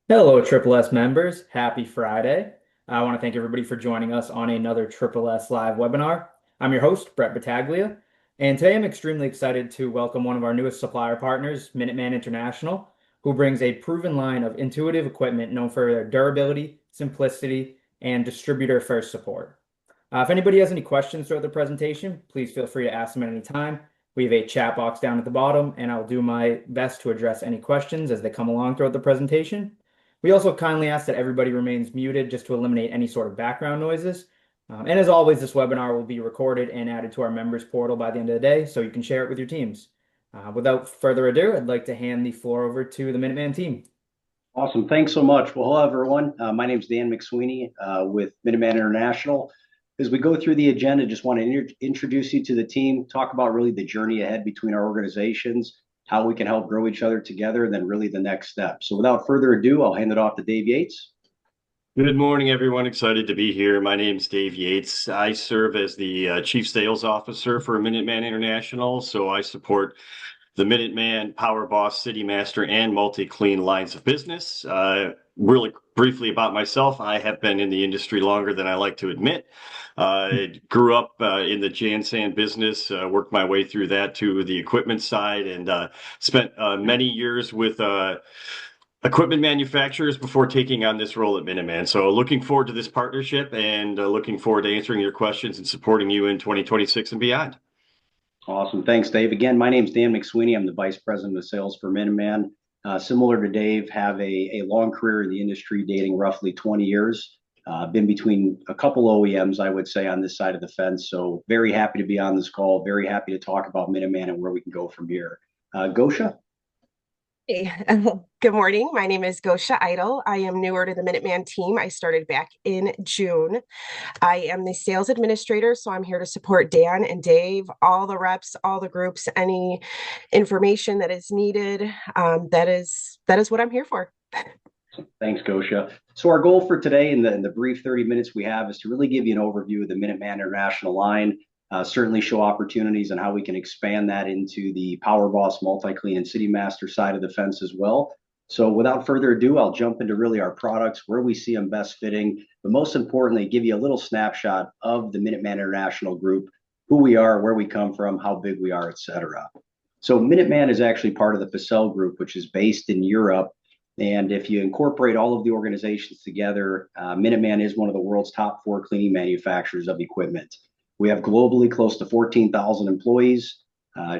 Hello, Triple S members. Happy Friday. I want to thank everybody for joining us on another Triple S Live webinar. I'm your host, Brett Battaglia, and today I'm extremely excited to welcome one of our newest supplier partners, Minuteman International, who brings a proven line of intuitive equipment known for their durability, simplicity, and distributor-first support. If anybody has any questions throughout the presentation, please feel free to ask them at any time. We have a chat box down at the bottom, and I'll do my best to address any questions as they come along throughout the presentation. We also kindly ask that everybody remains muted just to eliminate any sort of background noises. And as always, this webinar will be recorded and added to our members portal by the end of the day, so you can share it with your teams. Without further ado, I'd like to hand the floor over to the Minuteman team. Awesome. Thanks so much. Well, hello, everyone. My name is Dan McSweeney with Minuteman International. As we go through the agenda, just want to introduce you to the team, talk about really the journey ahead between our organizations, how we can help grow each other together, and then really the next step. So without further ado, I'll hand it off to Dave Yates. Good morning, everyone. Excited to be here. My name's Dave Yates. I serve as the Chief Sales Officer for Minuteman International. So I support the Minuteman, Power Boss, City Master, and Multi-Clean lines of business. Really briefly about myself, I have been in the industry longer than I like to admit. I grew up in the Jansan business, worked my way through that to the equipment side, and spent many years with equipment manufacturers before taking on this role at Minuteman. So looking forward to this partnership and looking forward to answering your questions and supporting you in 2026 and beyond. Awesome. Thanks, Dave. Again, my name's Dan McSweeney. I'm the Vice President of Sales for Minuteman. Similar to Dave, have a long career in the industry dating roughly 20 years. Been between a couple OEMs, I would say, on this side of the fence. So very happy to be on this call. Very happy to talk about Minuteman and where we can go from here. Gosha? Hey, good morning. My name is Gosha Idol. I am newer to the Minuteman team. I started back in June. I am the sales administrator, so I'm here to support Dan and Dave, all the reps, all the groups, any information that is needed. That is what I'm here for. Thanks, Gosha. So our goal for today in the brief 30 minutes we have is to really give you an overview of the Minuteman International line, certainly show opportunities and how we can expand that into the Power Boss, Multi-Clean, and City Master side of the fence as well. So without further ado, I'll jump into really our products, where we see them best fitting, but most importantly, give you a little snapshot of the Minuteman International Group, who we are, where we come from, how big we are, etc. So Minuteman is actually part of the Pacell Group, which is based in Europe. And if you incorporate all of the organizations together, Minuteman is one of the world's top 4 cleaning manufacturers of equipment. We have globally close to 14,000 employees,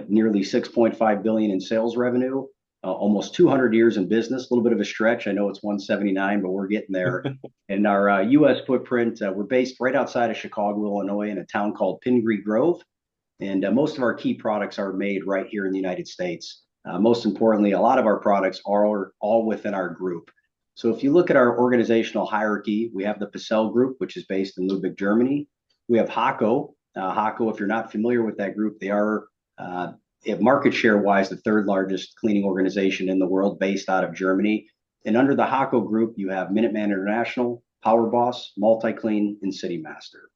nearly 6.5 billion in sales revenue, almost 200 years in business. A little bit of a stretch. I know it's 179, but we're getting there. And our U.S. footprint, we're based right outside of Chicago, Illinois, in a town called Pingree Grove. And most of our key products are made right here in the United States. Most importantly, a lot of our products are all within our group. So if you look at our organizational hierarchy, we have the Pacell Group, which is based in Lübeck, Germany. We have Hako. Hako, if you're not familiar with that group, they are market share-wise the 3rd largest cleaning organization in the world, based out of Germany. And under the Hako group, you have Minuteman International, Power Boss, Multi-Clean, and City Master.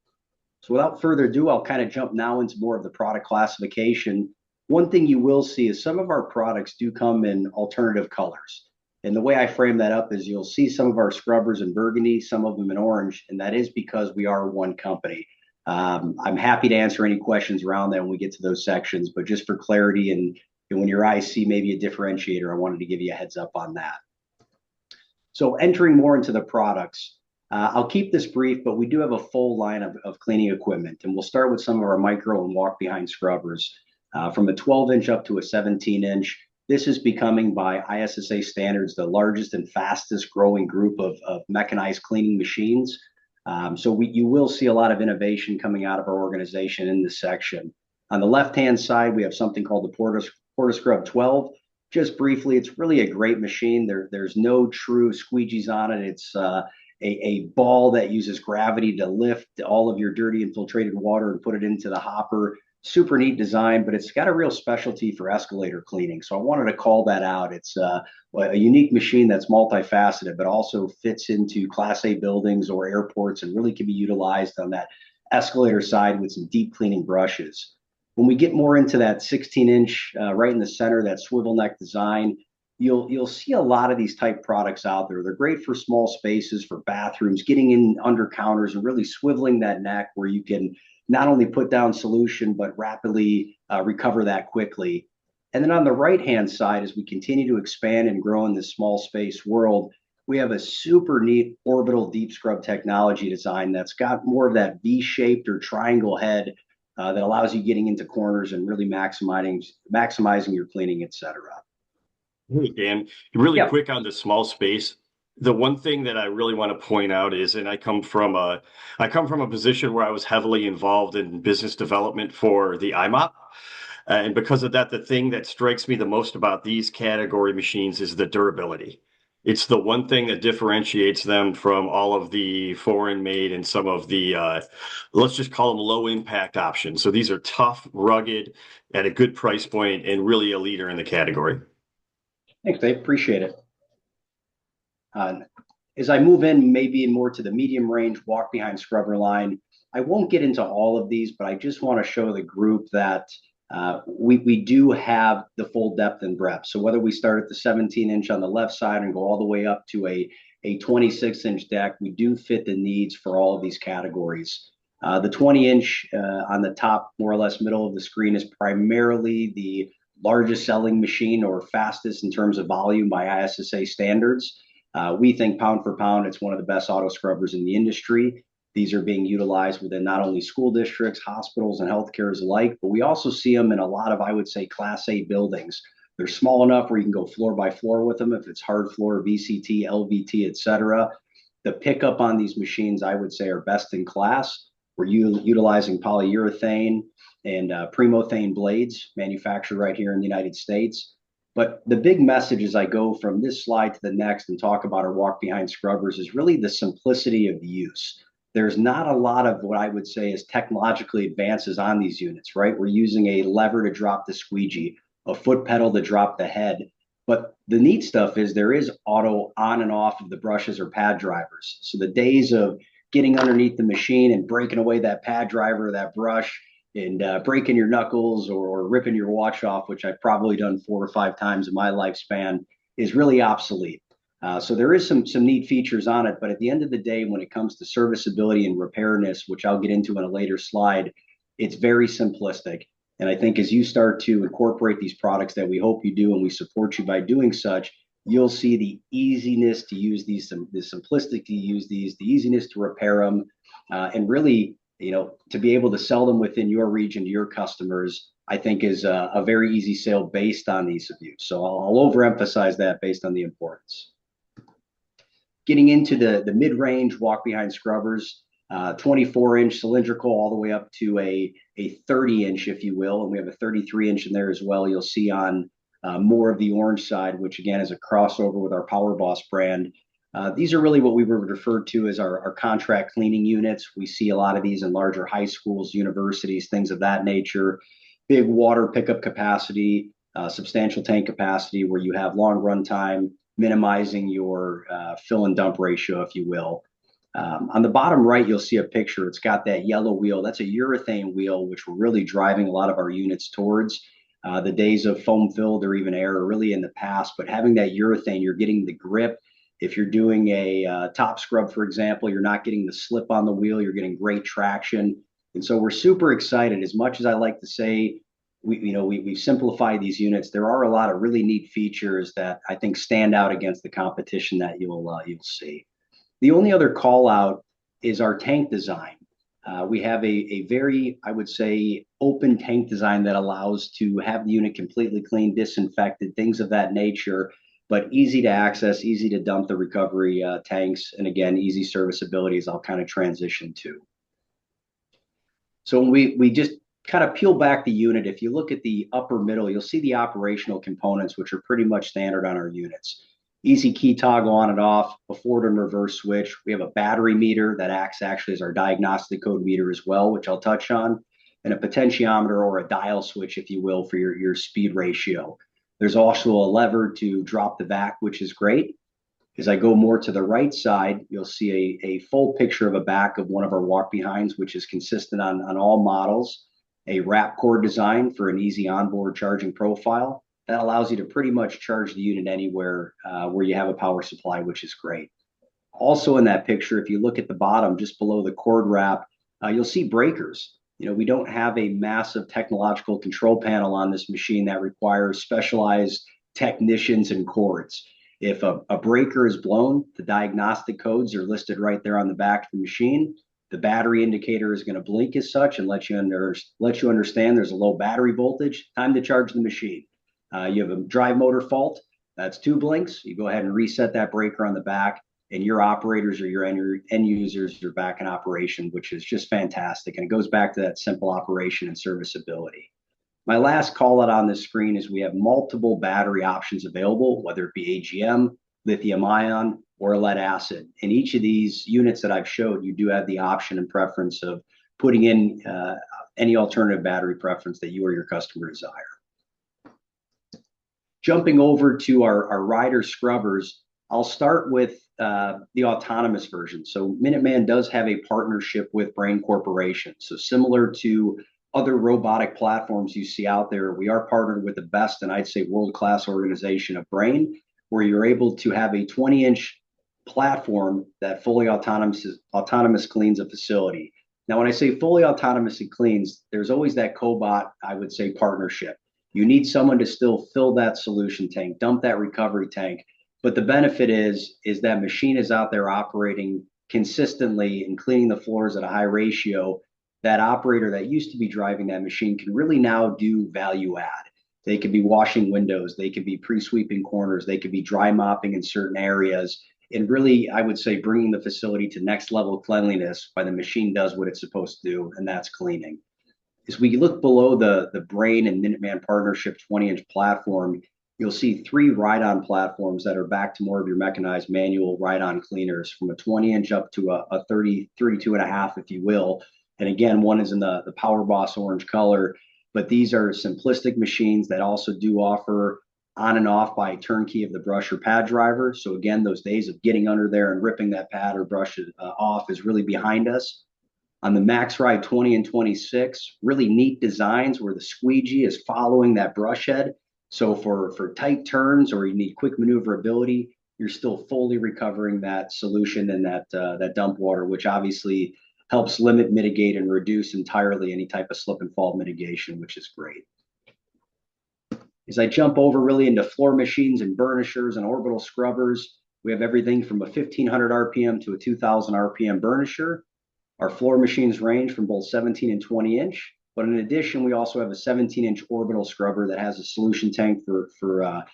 So without further ado, I'll kind of jump now into more of the product classification. One thing you will see is some of our products do come in alternative colors. And the way I frame that up is you'll see some of our scrubbers in burgundy, some of them in orange, and that is because we are one company. I'm happy to answer any questions around that when we get to those sections, but just for clarity and when your eyes see maybe a differentiator, I wanted to give you a heads up on that. So entering more into the products, I'll keep this brief, but we do have a full line of cleaning equipment, and we'll start with some of our micro and walk behind scrubbers. From a 12-inch up to a 17-inch. This is becoming, by ISSA standards, the largest and fastest growing group of mechanized cleaning machines. So you will see a lot of innovation coming out of our organization in this section. On the left-hand side, we have something called the Porta-Scrub 12. Just briefly, it's really a great machine. There's no true squeegees on it. It's a ball that uses gravity to lift all of your dirty infiltrated water and put it into the hopper. Super neat design, but it's got a real specialty for escalator cleaning. So I wanted to call that out. It's a unique machine that's multifaceted, but also fits into Class A buildings or airports and really can be utilized on that escalator side with some deep cleaning brushes. When we get more into that 16-inch, right in the center, that swivel neck design, you'll see a lot of these type products out there. They're great for small spaces, for bathrooms, getting in under counters and really swiveling that neck where you can not only put down solution but rapidly recover that quickly. And then on the right hand side, as we continue to expand and grow in this small space world, we have a super neat orbital deep scrub technology design that's got more of that V-shaped or triangle head that allows you getting into corners and really maximizing your cleaning, etc. Hey, Dan, really Yeah. quick on the small space. The one thing that I really want to point out is, and I come from a position where I was heavily involved in business development for the IMOP. And because of that, the thing that strikes me the most about these category machines is the durability. It's the one thing that differentiates them from all of the foreign made and some of the, let's just call them low impact options. So these are tough, rugged, at a good price point, and really a leader in the category. Thanks, Dave. Appreciate it. As I move in, maybe more to the medium range walk behind scrubber line, I won't get into all of these, but I just want to show the group that we do have the full depth and breadth. So whether we start at the 17-inch on the left side and go all the way up to a 26-inch deck, we do fit the needs for all of these categories. The 20-inch on the top, more or less middle of the screen, is primarily the largest selling machine or fastest in terms of volume by ISSA standards. We think pound for pound, it's one of the best auto scrubbers in the industry. These are being utilized within not only school districts, hospitals, and healthcares alike, but we also see them in a lot of, I would say, Class A buildings. They're small enough where you can go floor by floor with them if it's hard floor, VCT, LVT, etc. The pickup on these machines, I would say, are best in class. We're utilizing polyurethane and premothane blades manufactured right here in the United States. But the big message as I go from this slide to the next and talk about our walk behind scrubbers is really the simplicity of the use. There's not a lot of what I would say is technologically advances on these units, right? We're using a lever to drop the squeegee, a foot pedal to drop the head. But the neat stuff is there is auto on and off of the brushes or pad drivers. So the days of getting underneath the machine and breaking away that pad driver or that brush and breaking your knuckles or ripping your watch off, which I've probably done 4 or 5 times in my lifespan, is really obsolete. So there is some neat features on it, but at the end of the day, when it comes to serviceability and repairness, which I'll get into in a later slide, it's very simplistic. And I think as you start to incorporate these products that we hope you do, and we support you by doing such, you'll see the easiness to use these, the simplicity to use these, the easiness to repair them, and really, to be able to sell them within your region to your customers, I think is a very easy sale based on these of you. So I'll overemphasize that based on the importance. Getting into the mid-range walk behind scrubbers, 24-inch cylindrical all the way up to a 30-inch, if you will. And we have a 33-inch in there as well. You'll see on more of the orange side, which again is a crossover with our Power Boss brand. These are really what we would refer to as our contract cleaning units. We see a lot of these in larger high schools, universities, things of that nature. Big water pickup capacity, substantial tank capacity where you have long run time, minimizing your fill and dump ratio, if you will. On the bottom right, you'll see a picture. It's got that yellow wheel. That's a urethane wheel, which we're really driving a lot of our units towards. The days of foam filled or even air are really in the past, but having that urethane, you're getting the grip. If you're doing a top scrub, for example, you're not getting the slip on the wheel. You're getting great traction. And so we're super excited. As much as I like to say, we've simplified these units, there are a lot of really neat features that I think stand out against the competition that you'll see. The only other call out is our tank design. We have a very, I would say, open tank design that allows to have the unit completely clean, disinfected, things of that nature, but easy to access, easy to dump the recovery tanks, and again, easy serviceability as I'll kind of transition to. So when we just kind of peel back the unit, if you look at the upper middle, you'll see the operational components, which are pretty much standard on our units. Easy key toggle on and off, a forward and reverse switch. We have a battery meter that acts actually as our diagnostic code meter as well, which I'll touch on, and a potentiometer or a dial switch, if you will, for your speed ratio. There's also a lever to drop the back, which is great. As I go more to the right side, you'll see a full picture of a back of one of our walk behinds, which is consistent on all models. A wrap cord design for an easy onboard charging profile. That allows you to pretty much charge the unit anywhere where you have a power supply, which is great. Also in that picture, if you look at the bottom, just below the cord wrap, you'll see breakers. We don't have a massive technological control panel on this machine that requires specialized technicians and cords. If a breaker is blown, the diagnostic codes are listed right there on the back of the machine. The battery indicator is going to blink as such and let you understand there's a low battery voltage, time to charge the machine. You have a drive motor fault, that's 2 blinks. You go ahead and reset that breaker on the back, and your operators or your end users are back in operation, which is just fantastic. And it goes back to that simple operation and serviceability. My last call out on this screen is we have multiple battery options available, whether it be AGM, lithium ion, or lead acid. In each of these units that I've showed, you do have the option and preference of putting in any alternative battery preference that you or your customer desire. Jumping over to our rider scrubbers, I'll start with the autonomous version. So Minuteman does have a partnership with Brain Corporation. So similar to other robotic platforms you see out there, we are partnered with the best and I'd say world-class organization of Brain, where you're able to have a 20-inch platform that fully autonomous cleans a facility. Now, when I say fully autonomously cleans, there's always that cobot, I would say, partnership. You need someone to still fill that solution tank, dump that recovery tank. But the benefit is that machine is out there operating consistently and cleaning the floors at a high ratio. That operator that used to be driving that machine can really now do value add. They could be washing windows, they could be pre-sweeping corners, they could be dry mopping in certain areas, and really, I would say, bringing the facility to next level cleanliness by the machine does what it's supposed to do, and that's cleaning. As we look below the Brain and Minuteman partnership 20-inch platform, you'll see 3 ride-on platforms that are back to more of your mechanized manual ride-on cleaners, from a 20-inch up to a 32 and a half, if you will. And again, one is in the Power Boss orange color, but these are simplistic machines that also do offer on and off by turnkey of the brush or pad driver. So again, those days of getting under there and ripping that pad or brush off is really behind us. On the Max Ride 20 and 26, really neat designs where the squeegee is following that brush head. So for tight turns or you need quick maneuverability, you're still fully recovering that solution and that dump water, which obviously helps limit, mitigate, and reduce entirely any type of slip and fall mitigation, which is great. As I jump over really into floor machines and burnishers and orbital scrubbers, we have everything from a 1500 RPM to a 2000 RPM burnisher. Our floor machines range from both 17 and 20 inch, but in addition, we also have a 17-inch orbital scrubber that has a solution tank for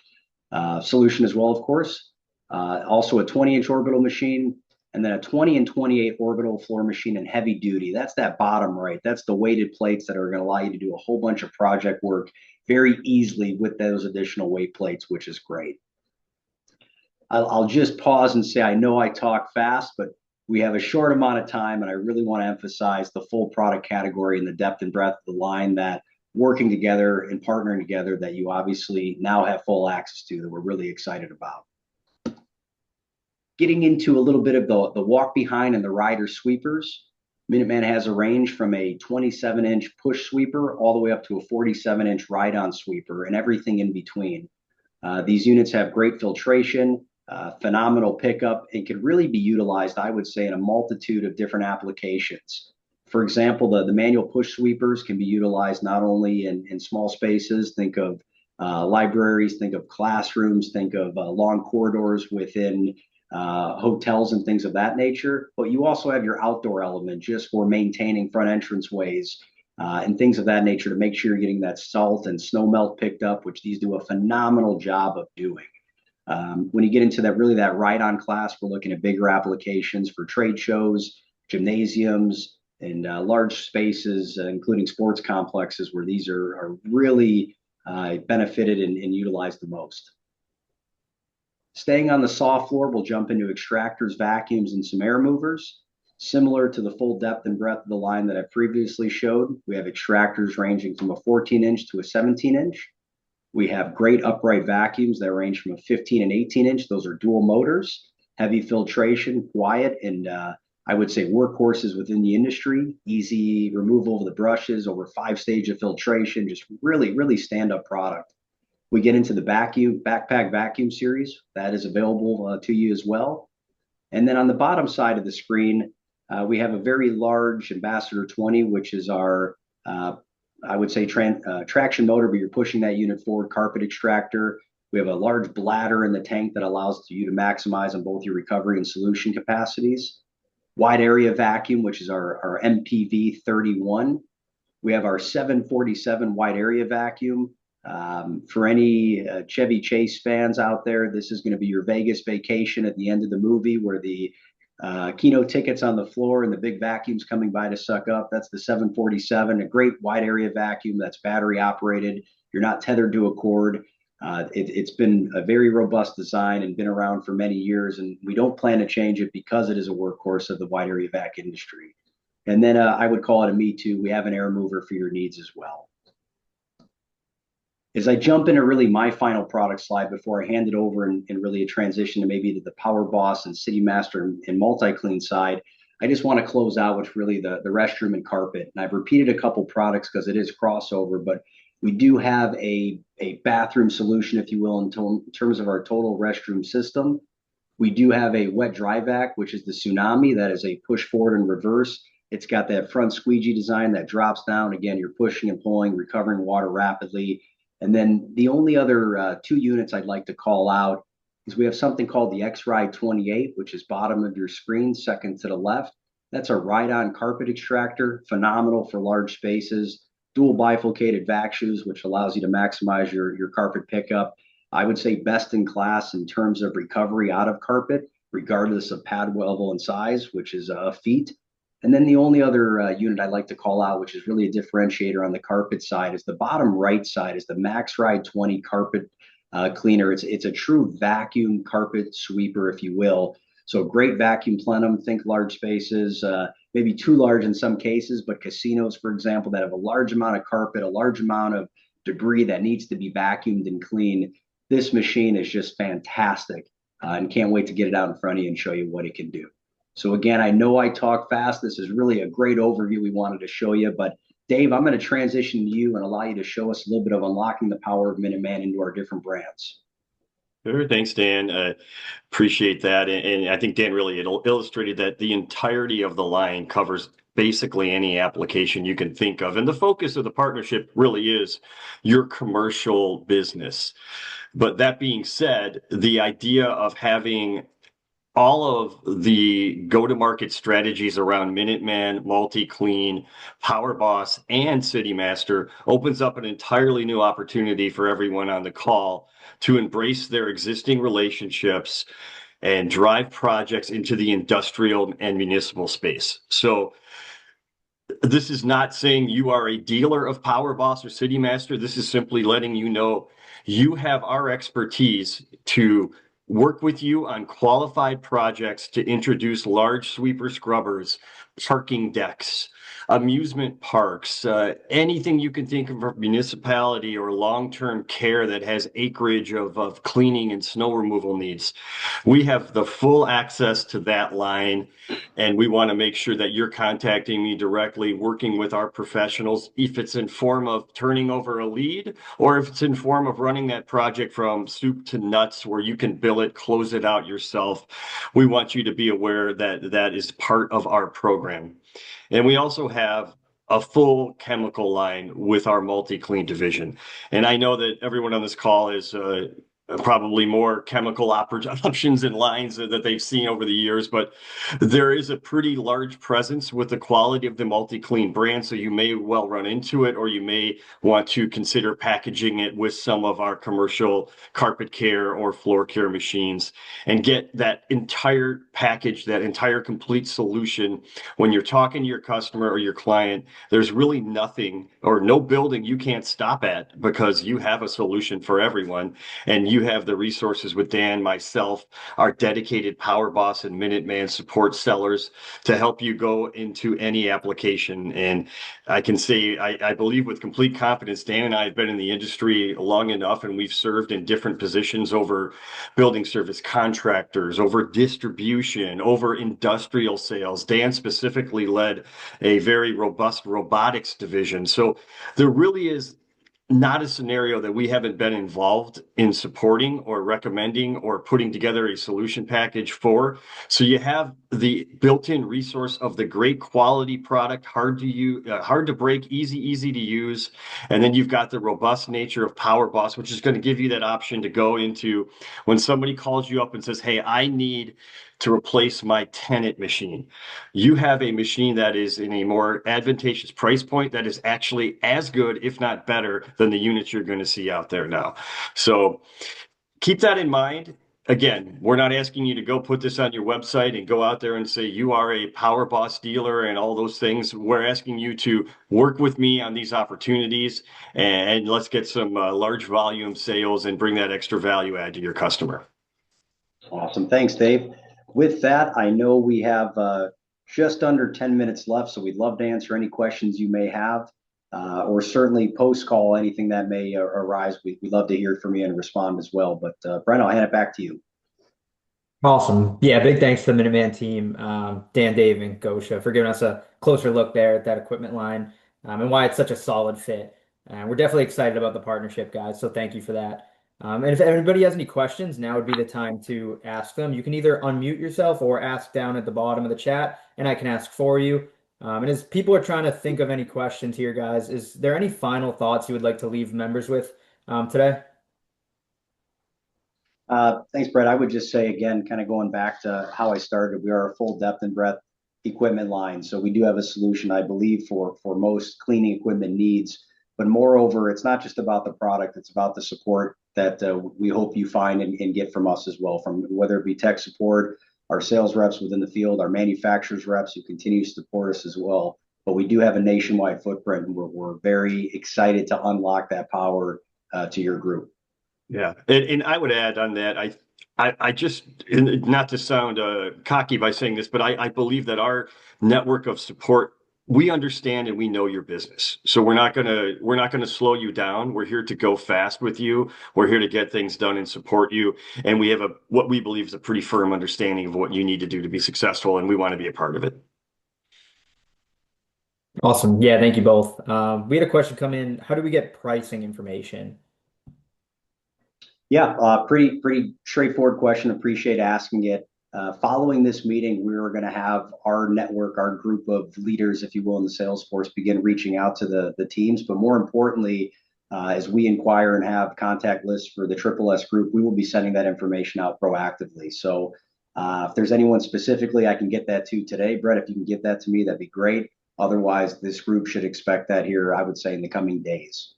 solution as well, of course. Also a 20-inch orbital machine, and then a 20 and 28 orbital floor machine in heavy duty. That's that bottom right. That's the weighted plates that are going to allow you to do a whole bunch of project work very easily with those additional weight plates, which is great. I'll just pause and say, I know I talk fast, but we have a short amount of time, and I really want to emphasize the full product category and the depth and breadth of the line that working together and partnering together that you obviously now have full access to, that we're really excited about. Getting into a little bit of the walk behind and the rider sweepers, Minuteman has a range from a 27-inch push sweeper all the way up to a 47-inch ride-on sweeper and everything in between. These units have great filtration, phenomenal pickup, and can really be utilized, I would say, in a multitude of different applications. For example, the manual push sweepers can be utilized not only in small spaces, think of libraries, think of classrooms, think of long corridors within hotels and things of that nature, but you also have your outdoor element just for maintaining front entrance ways and things of that nature to make sure you're getting that salt and snow melt picked up, which these do a phenomenal job of doing. When you get into that ride-on class, we're looking at bigger applications for trade shows, gymnasiums, and large spaces, including sports complexes, where these are really benefited and utilized the most. Staying on the saw floor, we'll jump into extractors, vacuums, and some air movers. Similar to the full depth and breadth of the line that I previously showed, we have extractors ranging from a 14-inch to a 17-inch. We have great upright vacuums that range from a 15 and 18-inch. Those are dual motors, heavy filtration, quiet, and I would say workhorses within the industry. Easy removal of the brushes, over 5 stages of filtration, just really, really stand-up product. We get into the backpack vacuum series that is available to you as well. And then on the bottom side of the screen, we have a very large Ambassador 20, which is our, I would say, traction motor, but you're pushing that unit forward, carpet extractor. We have a large bladder in the tank that allows you to maximize on both your recovery and solution capacities. Wide area vacuum, which is our MPV 31. We have our 747 wide area vacuum. For any Chevy Chase fans out there, this is going to be your Vegas vacation at the end of the movie where the keynote tickets on the floor and the big vacuums coming by to suck up. That's the 747, a great wide area vacuum that's battery operated. You're not tethered to a cord. It's been a very robust design and been around for many years, and we don't plan to change it because it is a workhorse of the wide area vac industry. And then I would call it a me too. We have an air mover for your needs as well. As I jump into really my final product slide before I hand it over and really a transition to maybe to the Power Boss and City Master and multi-clean side, I just want to close out with really the restroom and carpet. And I've repeated a couple products because it is crossover, but we do have a bathroom solution, if you will, in terms of our total restroom system. We do have a wet dry vac, which is the Tsunami. That is a push forward and reverse. It's got that front squeegee design that drops down. Again, you're pushing and pulling, recovering water rapidly. And then the only other two units I'd like to call out is we have something called the X-Ride 28, which is bottom of your screen, second to the left. That's a ride-on carpet extractor, phenomenal for large spaces. Dual bifurcated vac shoes, which allows you to maximize your carpet pickup. I would say best in class in terms of recovery out of carpet, regardless of pad level and size, which is a feat. And then the only other unit I'd like to call out, which is really a differentiator on the carpet side, is the bottom right side is the Max Ride 20 carpet cleaner. It's a true vacuum carpet sweeper, if you will. So great vacuum plenum, think large spaces, maybe too large in some cases, but casinos, for example, that have a large amount of carpet, a large amount of debris that needs to be vacuumed and cleaned. This machine is just fantastic and can't wait to get it out in front of you and show you what it can do. So again, I know I talk fast. This is really a great overview we wanted to show you, but Dave, I'm going to transition to you and allow you to show us a little bit of unlocking the power of Minuteman into our different brands. Sure. Thanks, Dan. Appreciate that. And I think Dan really illustrated that the entirety of the line covers basically any application you can think of. And the focus of the partnership really is your commercial business. But that being said, the idea of having all of the go-to-market strategies around Minuteman, Multi-Clean, Power Boss, and City Master opens up an entirely new opportunity for everyone on the call to embrace their existing relationships and drive projects into the industrial and municipal space. So this is not saying you are a dealer of Power Boss or City Master. This is simply letting you know you have our expertise to work with you on qualified projects to introduce large sweeper scrubbers, parking decks, amusement parks, anything you can think of for municipality or long-term care that has acreage of cleaning and snow removal needs. We have the full access to that line, and we want to make sure that you're contacting me directly, working with our professionals, if it's in form of turning over a lead or if it's in form of running that project from soup to nuts where you can bill it, close it out yourself. We want you to be aware that that is part of our program. And we also have a full chemical line with our multi-clean division. And I know that everyone on this call is probably more chemical options and lines that they've seen over the years, but there is a pretty large presence with the quality of the Multi-Clean brand. So you may well run into it, or you may want to consider packaging it with some of our commercial carpet care or floor care machines and get that entire package, that entire complete solution. When you're talking to your customer or your client, there's really nothing or no building you can't stop at because you have a solution for everyone. And you have the resources with Dan, myself, our dedicated Power Boss and Minuteman support sellers to help you go into any application. And I can say, I believe with complete confidence, Dan and I have been in the industry long enough, and we've served in different positions over building service contractors, over distribution, over industrial sales. Dan specifically led a very robust robotics division. So there really is not a scenario that we haven't been involved in supporting or recommending or putting together a solution package for. So you have the built-in resource of the great quality product, hard to use, hard to break, easy to use. And then you've got the robust nature of Power Boss, which is going to give you that option to go into when somebody calls you up and says, "Hey, I need to replace my tenant machine." You have a machine that is in a more advantageous price point that is actually as good, if not better, than the units you're going to see out there now. So keep that in mind. Again, we're not asking you to go put this on your website and go out there and say you are a Power Boss dealer and all those things. We're asking you to work with me on these opportunities and let's get some large volume sales and bring that extra value add to your customer. Awesome. Thanks, Dave. With that, I know we have just under 10 minutes left, so we'd love to answer any questions you may have, or certainly post call anything that may arise. We'd love to hear from you and respond as well. But Brent, I'll hand it back to you. Awesome. Yeah, big thanks to the Minuteman team, Dan, Dave, and Gosha for giving us a closer look there at that equipment line, and why it's such a solid fit. And we're definitely excited about the partnership, guys. So thank you for that. And if anybody has any questions, now would be the time to ask them. You can either unmute yourself or ask down at the bottom of the chat, and I can ask for you. And as people are trying to think of any questions here, guys, is there any final thoughts you would like to leave members with today? Thanks, Brett. I would just say again, kind of going back to how I started, we are a full depth and breadth equipment line. So we do have a solution, I believe, for most cleaning equipment needs. But moreover, it's not just about the product, it's about the support that we hope you find and get from us as well, from whether it be tech support, our sales reps within the field, our manufacturers reps who continue to support us as well. But we do have a nationwide footprint, and we're very excited to unlock that power to your group. Yeah, and I would add on that, I just, and not to sound cocky by saying this, but I believe that our network of support, we understand and we know your business. So we're not gonna slow you down. We're here to go fast with you. We're here to get things done and support you. And we have what we believe is a pretty firm understanding of what you need to do to be successful, and we want to be a part of it. Awesome. Yeah, thank you both. We had a question come in. How do we get pricing information? Yeah, pretty straightforward question. Appreciate asking it. Following this meeting, we're going to have our network, our group of leaders, if you will, in the sales force begin reaching out to the teams. But more importantly, as we inquire and have contact lists for the Triple S group, we will be sending that information out proactively. So if there's anyone specifically I can get that to today, Brett, if you can get that to me, that'd be great. Otherwise, this group should expect that here, I would say, in the coming days.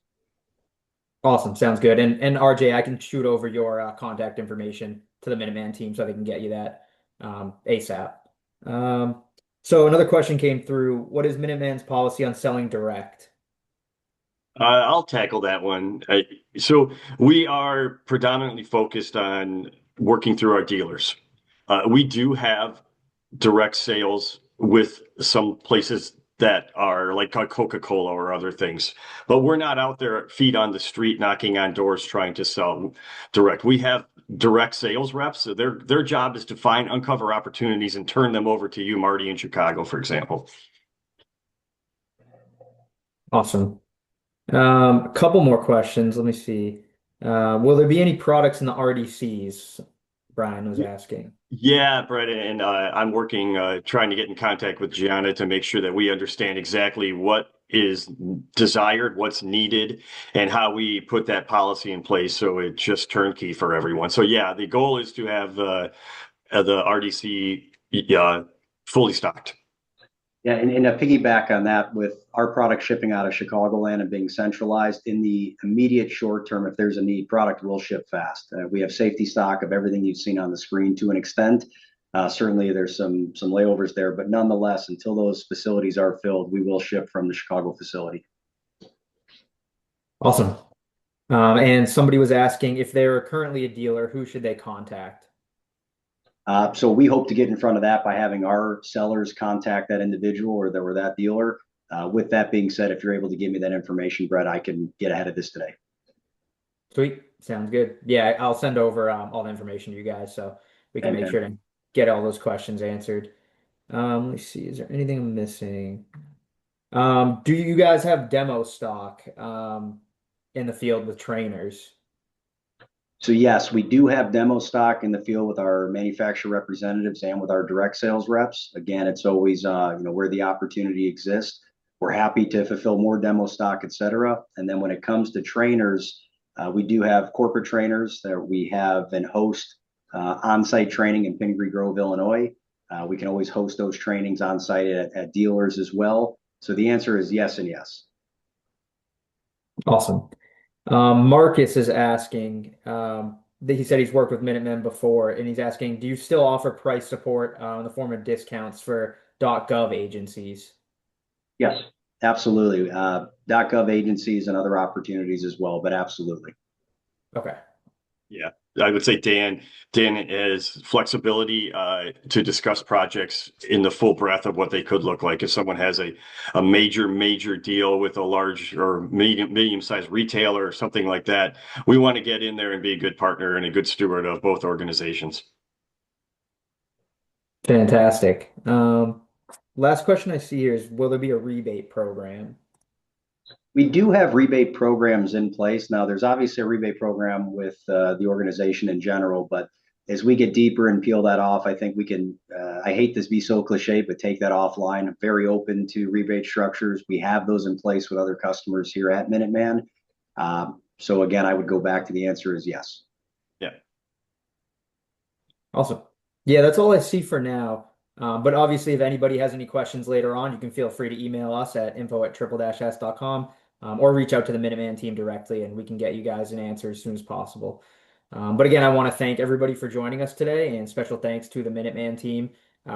Awesome. Sounds good. And RJ, I can shoot over your contact information to the Minuteman team so they can get you that ASAP. So another question came through. What is Minuteman's policy on selling direct? I'll tackle that one. So we are predominantly focused on working through our dealers. We do have direct sales with some places that are like Coca-Cola or other things, but we're not out there feet on the street knocking on doors trying to sell direct. We have direct sales reps. So their job is to find, uncover opportunities and turn them over to you, Marty, in Chicago, for example. Awesome. A couple more questions. Let me see. Will there be any products in the RDCs? Brian was asking. Yeah, Brett, and I'm working, trying to get in contact with Gianna to make sure that we understand exactly what is desired, what's needed, and how we put that policy in place so it's just turnkey for everyone. So yeah, the goal is to have the RDC fully stocked. Yeah, and a piggyback on that, with our product shipping out of Chicagoland and being centralized in the immediate short term, if there's a need, product will ship fast. We have safety stock of everything you've seen on the screen to an extent. Certainly, there's some layovers there, but nonetheless, until those facilities are filled, we will ship from the Chicago facility. Awesome. And somebody was asking if they're currently a dealer, who should they contact? So we hope to get in front of that by having our sellers contact that individual or that dealer. With that being said, if you're able to give me that information, Brett, I can get ahead of this today. Sweet. Sounds good. Yeah, I'll send over all the information to you guys so we can make Okay. sure to get all those questions answered. Let me see. Is there anything I'm missing? Do you guys have demo stock? in the field with trainers? So yes, we do have demo stock in the field with our manufacturer representatives and with our direct sales reps. Again, it's always where the opportunity exists. We're happy to fulfill more demo stock, et cetera. And then when it comes to trainers, we do have corporate trainers that we have and host on-site training in Pingree Grove, Illinois. We can always host those trainings on site at dealers as well. So the answer is yes and yes. Awesome. Marcus is asking, he said he's worked with Minutemen before, and he's asking, do you still offer price support in the form of discounts for .gov agencies? Yes, absolutely. .gov agencies and other opportunities as well, but absolutely. Okay. Yeah, I would say Dan has flexibility to discuss projects in the full breadth of what they could look like. If someone has a major deal with a large or medium-sized retailer or something like that, we want to get in there and be a good partner and a good steward of both organizations. Fantastic. Last question I see here is, will there be a rebate program? We do have rebate programs in place. Now, there's obviously a rebate program with the organization in general, but as we get deeper and peel that off, I think we can, I hate this be so cliche, but take that offline. I'm very open to rebate structures. We have those in place with other customers here at Minuteman. So again, I would go back to the answer is yes. Yeah. Awesome. Yeah, that's all I see for now. But obviously, if anybody has any questions later on, you can feel free to email us at info@triple-s.com, or reach out to the Minuteman team directly, and we can get you guys an answer as soon as possible. But again, I want to thank everybody for joining us today, and special thanks to the Minuteman team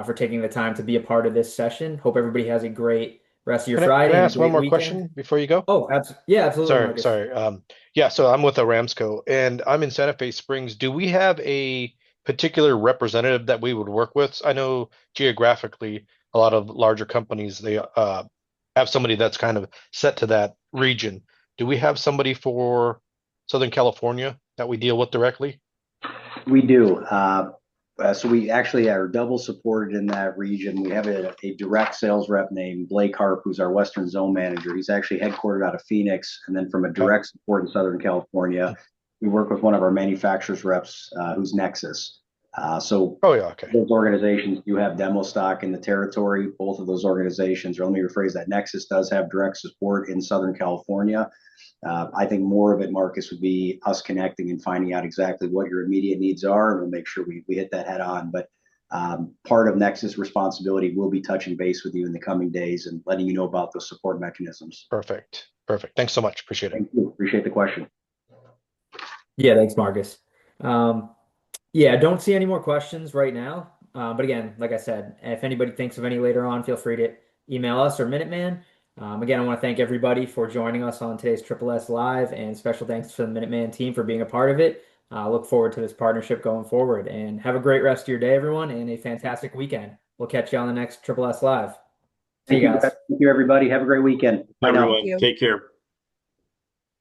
for taking the time to be a part of this session. Hope everybody has a great rest of your Can Friday I and a ask one great more weekend. question before you go? Oh, yeah, absolutely, Sorry, Marcus. sorry. Yeah, so I'm with Aramco and I'm in Santa Fe Springs. Do we have a particular representative that we would work with? I know geographically, a lot of larger companies they have somebody that's kind of set to that region. Do we have somebody for Southern California that we deal with directly? We do. So we actually are double supported in that region. We have a direct sales rep named Blake Harp, who's our Western Zone Manager. He's actually headquartered out of Phoenix. And then from a Okay. direct support in Southern California, we work with one of our manufacturers reps, who's Nexus. So Oh yeah, okay. those organizations do have demo stock in the territory. Both of those organizations, or let me rephrase that, Nexus does have direct support in Southern California. I think more of it, Marcus, would be us connecting and finding out exactly what your immediate needs are, and we'll make sure we hit that head on. But part of Nexus responsibility will be touching base with you in the coming days and letting you know about those support mechanisms. Perfect. Perfect. Thanks so much. Appreciate it. Thank you. Appreciate the question. Yeah, thanks, Marcus. Yeah, I don't see any more questions right now. But again, like I said, if anybody thinks of any later on, feel free to email us or Minuteman. Again, I want to thank everybody for joining us on today's Triple S Live, and special thanks to the Minuteman team for being a part of it. Look forward to this partnership going forward, and have a great rest of your day, everyone, and a fantastic weekend. We'll catch you on the next Triple S Live. See Thank you you, guys. Thank you, everybody. Have a great weekend. Bye now. Everyone, take care.